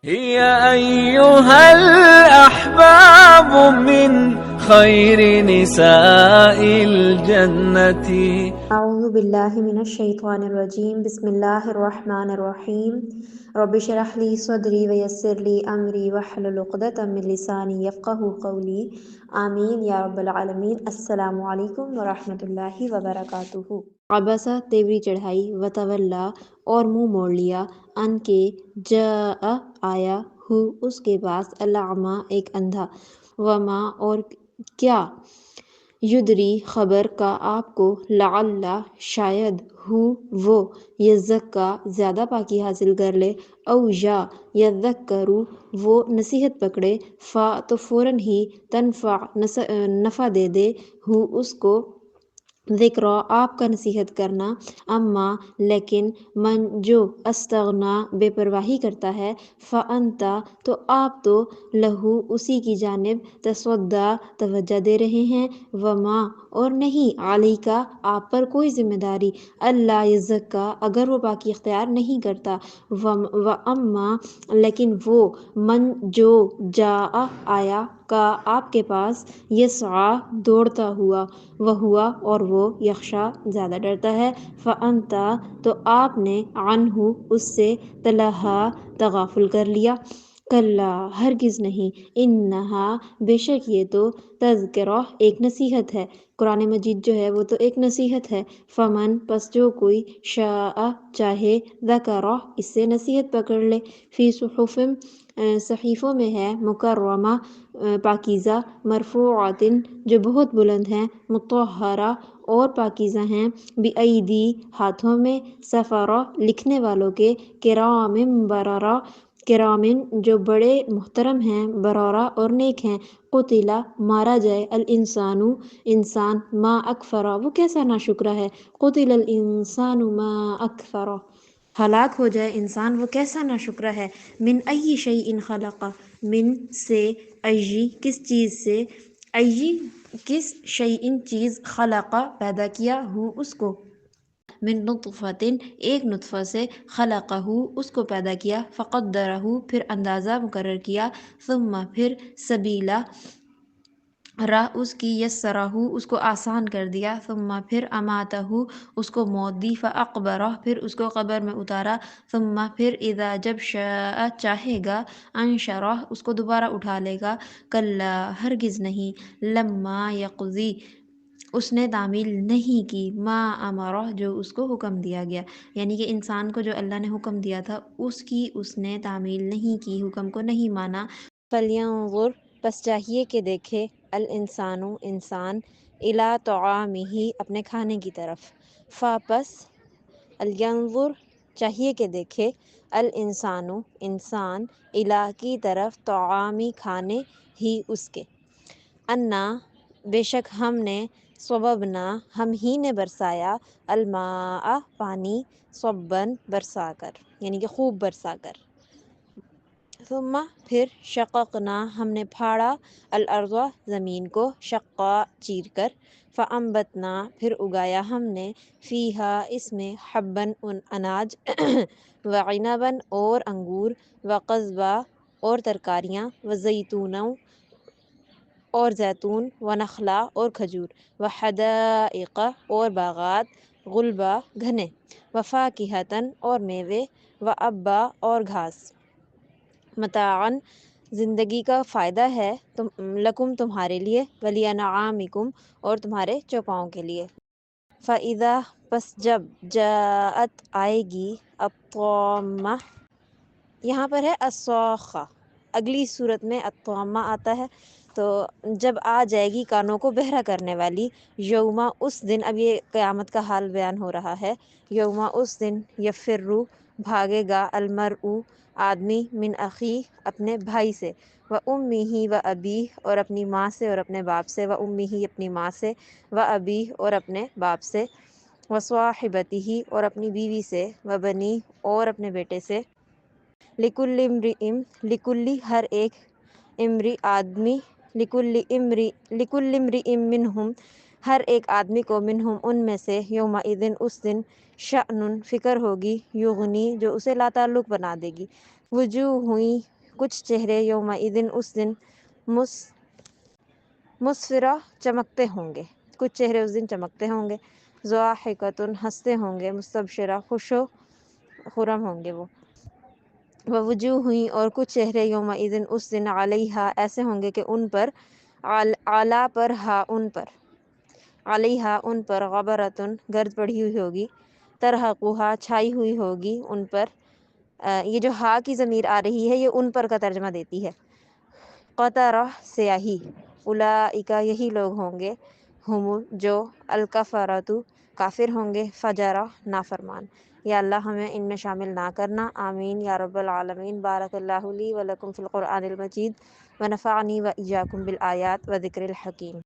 هي أيها الأحباب من خير نساء الجنة. اعوذ باللہ من الشیطان الرجیم بسم اللہ الرحمن الرحیم رب اشرح لی صدری ویسر لی امری واحلل عقدۃ من لسانی یفقہوا قولی آمین یا رب العالمین۔ السلام علیکم ورحمۃ اللہ وبرکاتہ۔ عبسہ تیوری چڑھائی وتولا اور منہ موڑ لیا، ان کے جاء آیا ہو اس کے پاس الاعمی ایک اندھا، وما اور کیا یدری خبر کا آپ کو، لعل شاید ہو وہ یزکا زیادہ پاکی حاصل کر لے، او یا یذکر وہ نصیحت پکڑے، فا تو فوراً ہی تنفع نفع دے دے ہو اس کو ذکر آپ کا نصیحت کرنا، اما لیکن من جو استغنا بے پرواہی کرتا ہے، فانتا تو آپ تو لہو اسی کی جانب تصدا توجہ دے رہے ہیں، وما اور نہیں علیکا آپ پر کوئی ذمہ داری، اللہ یزکا اگر وہ پاکی اختیار نہیں کرتا، واما لیکن وہ من جو جاء آیا کا آپ کے پاس، یسعی دوڑتا ہوا، وہوا اور وہ یخشا زیادہ ڈرتا ہے، فانتا تو آپ نے عنہ اس سے تلہا تغافل کر لیا، کلا ہرگز نہیں، انہا بے شک یہ تو تذکرہ ایک نصیحت ہے، قرآن مجید جو ہے وہ تو ایک نصیحت ہے، فمن پس جو کوئی شاء چاہے ذکرہ اس سے نصیحت پکڑ لے، فی صحف صحیفوں میں ہے، مکرمہ پاکیزہ، مرفوعات جو بہت بلند ہیں، مطہرہ اور پاکیزہ ہیں، بِأَیْدِی ہاتھوں میں، سفرہ لکھنے والوں کے، کرام بررہ کرامن جو بڑے محترم ہیں، برارہ اور نیک ہیں، قتلا مارا جائے، الانسان انسان، ما اکفرہ وہ کیسا ناشکرا ہے، قتل الانسان ما اکفرہ ہلاک ہو جائے انسان وہ کیسا ناشکرا ہے، من ای شیء خلق من سے، ای کس چیز سے، ای کس شیء چیز، خلق پیدا کیا ہو اس کو، من نطفۃ ایک نطفہ سے، خلقہ اس کو پیدا کیا، فقدرہ پھر اندازہ مقرر کیا، ثم پھر سبیلا راہ اس کی، یسرہ اس کو آسان کر دیا، ثم پھر اماتہ اس کو موت دی، فاقبرہ پھر اس کو قبر میں اتارا، ثم پھر اذا جب شاء چاہے گا، انشرہ اس کو دوبارہ اٹھا لے گا، کلا ہرگز نہیں، لما یقضی اس نے تعمیل نہیں کی، ما امرہ جو اس کو حکم دیا گیا، یعنی کہ انسان کو جو اللہ نے حکم دیا تھا اس کی اس نے تعمیل نہیں کی، حکم کو نہیں مانا، فلینظر پس چاہیے کہ دیکھے، الانسان انسان، الی طعامہ اپنے کھانے کی طرف، پس الینظر چاہیے کہ دیکھے، الانسان انسان، الی کی طرف، طعامی کھانے، ہی اس کے، انا بے شک ہم نے، صببنا ہم ہی نے برسایا، الماء پانی، صباً برسا کر، یعنی کہ خوب برسا کر، ثم پھر شققنا ہم نے پھاڑا، الارض زمین کو، شقا چیر کر، فانبتنا پھر اگایا ہم نے، فیہا اس میں، حباً اناج، وعنبا اور انگور، وقضبا اور ترکاریاں، وزیتونا اور زیتون، ونخلا اور کھجور، وحدائق اور باغات، غلبا گھنے، وفاکہۃ اور میوے، وابا اور گھاس، متاعاً زندگی کا فائدہ ہے، لکم تمہارے لیے، ولانعامکم اور تمہارے چوپاؤں کے لیے، فاذا پس جب، جاءت آئے گی، الطامہ یہاں پر ہے الصاخہ، اگلی صورت میں الطامہ آتا ہے، تو جب آ جائے گی کانوں کو بہرا کرنے والی، یوما اس دن، اب یہ قیامت کا حال بیان ہو رہا ہے، یوما اس دن، یفرو بھاگے گا، المرء آدمی، من اخی اپنے بھائی سے، و امہ و ابیہ اور اپنی ماں سے اور اپنے باپ سے، و امہ اپنی ماں سے، و ابیہ اور اپنے باپ سے، و صاحبتہ اور اپنی بیوی سے، و بنی اور اپنے بیٹے سے، لکل امرئ لکل ہر ایک، امرئ آدمی، لکل امرئ منہم ہر ایک آدمی کو، منہم ان میں سے، یومئذ اس دن، شأن فکر ہوگی، یغنی جو اسے لا تعلق بنا دے گی، وجوہ ہوئی کچھ چہرے یومئذ اس دن مسفرہ چمکتے ہوں گے، کچھ چہرے اس دن چمکتے ہوں گے، ضاحکۃ ہنستے ہوں گے، مستبشرہ خوش و خرم ہوں گے وہ، ووجوہ ہوئی اور کچھ چہرے یومئذ اس دن علیہا ایسے ہوں گے کہ ان پر اعلیٰ پر ہا ان پر علیہا ان پر غبرۃ گرد پڑی ہوئی ہوگی، ترہقھا چھائی ہوئی ہوگی ان پر، یہ جو ہا کی ضمیر آ رہی ہے یہ ان پر کا ترجمہ دیتی ہے، قطرہ سیاہی، اولئک یہی لوگ ہوں گے، ہم جو الکفرۃ کافر ہوں گے، فجرہ نافرمان۔ یا اللہ ہمیں ان میں شامل نہ کرنا، آمین یا رب العالمین۔ بارک اللہ لی و لکم فی القرآن المجید ونفعنی و ایاکم بالآیات و ذکر الحکیم۔